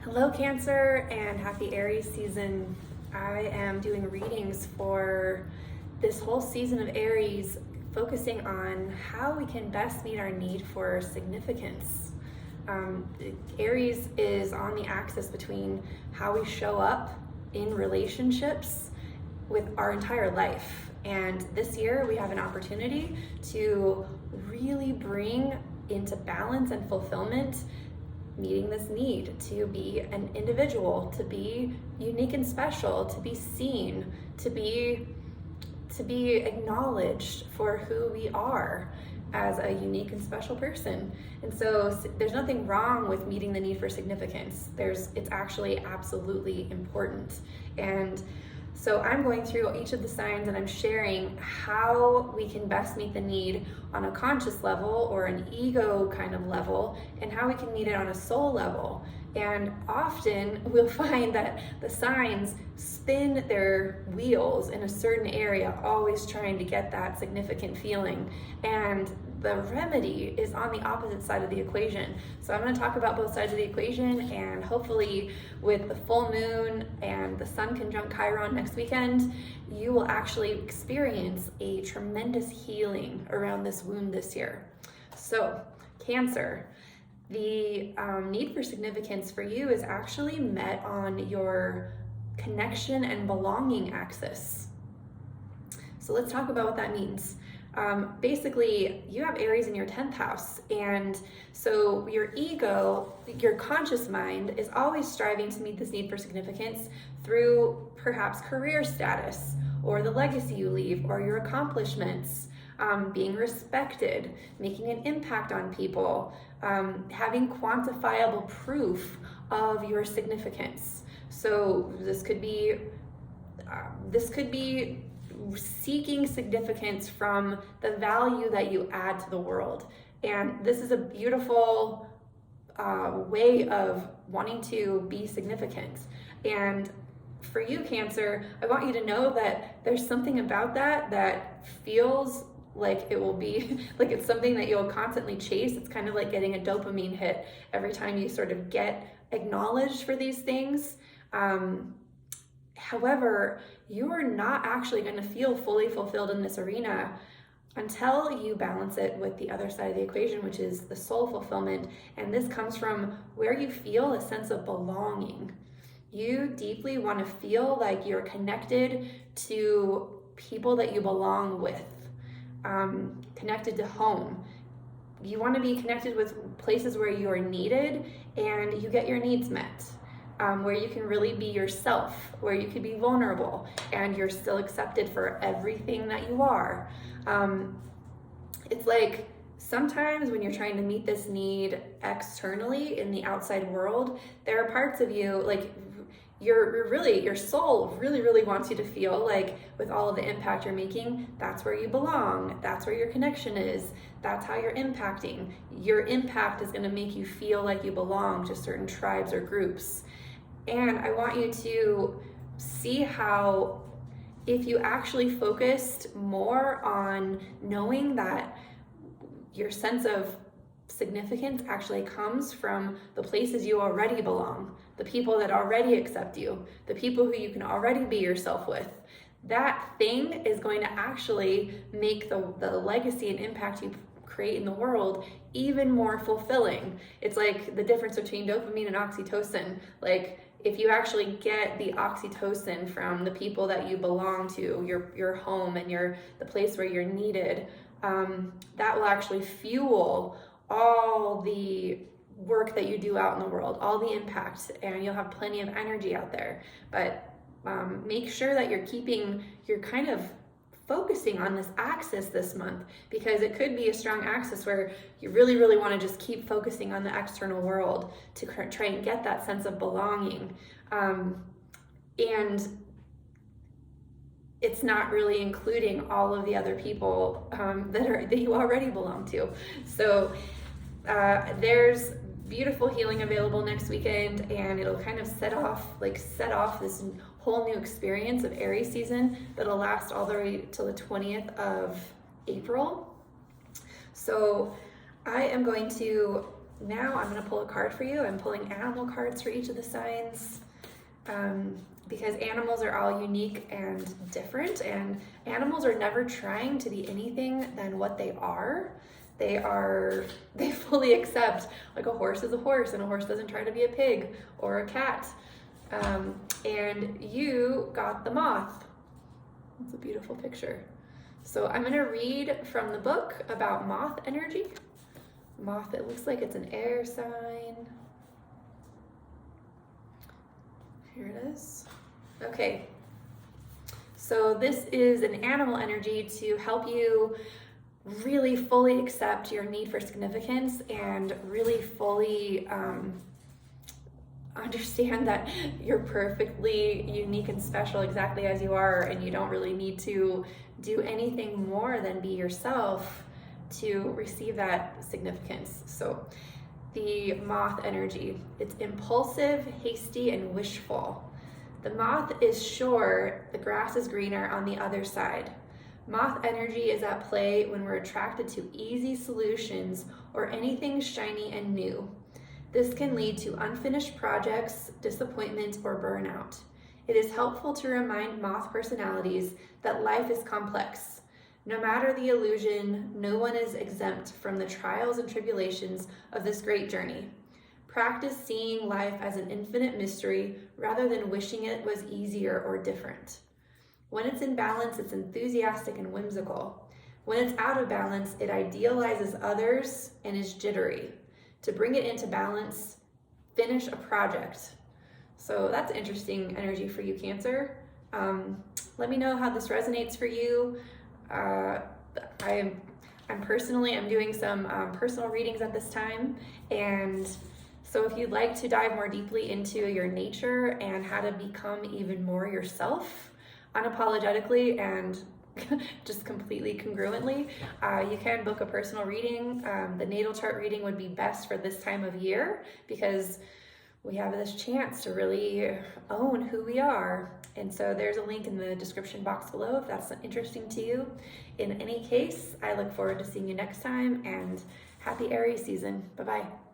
Hello Cancer and happy Aries season. I am doing readings for this whole season of Aries, focusing on how we can best meet our need for significance. Aries is on the axis between how we show up in relationships with our entire life. And this year we have an opportunity to really bring into balance and fulfillment meeting this need to be an individual, to be unique and special, to be seen, to be acknowledged for who we are as a unique and special person. And so there's nothing wrong with meeting the need for significance. It's actually absolutely important. And so I'm going through each of the signs and I'm sharing how we can best meet the need on a conscious level or an ego kind of level, and how we can meet it on a soul level. And often we'll find that the signs spin their wheels in a certain area, always trying to get that significant feeling. And the remedy is on the opposite side of the equation. So I'm going to talk about both sides of the equation, and hopefully with the full moon and the sun conjunct Chiron next weekend, you will actually experience a tremendous healing around this wound this year. So Cancer, the need for significance for you is actually met on your connection and belonging axis. So let's talk about what that means. Basically, you have Aries in your 10th house, and so your ego, your conscious mind, is always striving to meet this need for significance through perhaps career status, or the legacy you leave, or your accomplishments, being respected, making an impact on people, having quantifiable proof of your significance. So this could be seeking significance from the value that you add to the world. And this is a beautiful way of wanting to be significant. And for you, Cancer, I want you to know that there's something about that feels like it will be, like it's something that you'll constantly chase. It's kind of like getting a dopamine hit every time you sort of get acknowledged for these things. However, you are not actually going to feel fully fulfilled in this arena until you balance it with the other side of the equation, which is the soul fulfillment. And this comes from where you feel a sense of belonging. You deeply want to feel like you're connected to people that you belong with, connected to home. You want to be connected with places where you are needed and you get your needs met. Where you can really be yourself, where you can be vulnerable and you're still accepted for everything that you are. It's like sometimes when you're trying to meet this need externally in the outside world, there are parts of you, like your soul really wants you to feel like with all of the impact you're making, that's where you belong, that's where your connection is, that's how you're impacting. Your impact is going to make you feel like you belong to certain tribes or groups. And I want you to see how if you actually focused more on knowing that your sense of significance actually comes from the places you already belong, the people that already accept you, the people who you can already be yourself with, that thing is going to actually make the legacy and impact you create in the world even more fulfilling. It's like the difference between dopamine and oxytocin. Like, if you actually get the oxytocin from the people that you belong to, your home and the place where you're needed, that will actually fuel all the work that you do out in the world, all the impact, and you'll have plenty of energy out there. But make sure that you're kind of focusing on this axis this month, because it could be a strong axis where you really want to just keep focusing on the external world to try and get that sense of belonging. And it's not really including all of the other people that you already belong to. So there's beautiful healing available next weekend, and it'll kind of set off this whole new experience of Aries season that'll last all the way till the 20th of April. So I am going to now I'm going to pull a card for you. I'm pulling animal cards for each of the signs. Because animals are all unique and different, and animals are never trying to be anything than what they are. They fully accept, like a horse is a horse, and a horse doesn't try to be a pig or a cat. And you got the moth. It's a beautiful picture. So I'm gonna read from the book about moth energy. Moth, it looks like it's an air sign. Here it is. Okay, so this is an animal energy to help you really fully accept your need for significance and really fully understand that you're perfectly unique and special exactly as you are, and you don't really need to do anything more than be yourself to receive that significance. So the moth energy, it's impulsive, hasty, and wishful. The moth is sure the grass is greener on the other side. Moth energy is at play when we're attracted to easy solutions or anything shiny and new. This can lead to unfinished projects, disappointment, or burnout. It is helpful to remind moth personalities that life is complex. No matter the illusion, no one is exempt from the trials and tribulations of this great journey. Practice seeing life as an infinite mystery rather than wishing it was easier or different. When it's in balance, it's enthusiastic and whimsical. When it's out of balance, it idealizes others and is jittery. To bring it into balance, finish a project. So that's interesting energy for you, Cancer. Let me know how this resonates for you. I'm doing some personal readings at this time, and so if you'd like to dive more deeply into your nature and how to become even more yourself, unapologetically and just completely congruently, you can book a personal reading. The natal chart reading would be best for this time of year because we have this chance to really own who we are. And so there's a link in the description box below if that's interesting to you. In any case, I look forward to seeing you next time, and happy Aries season. Bye-bye.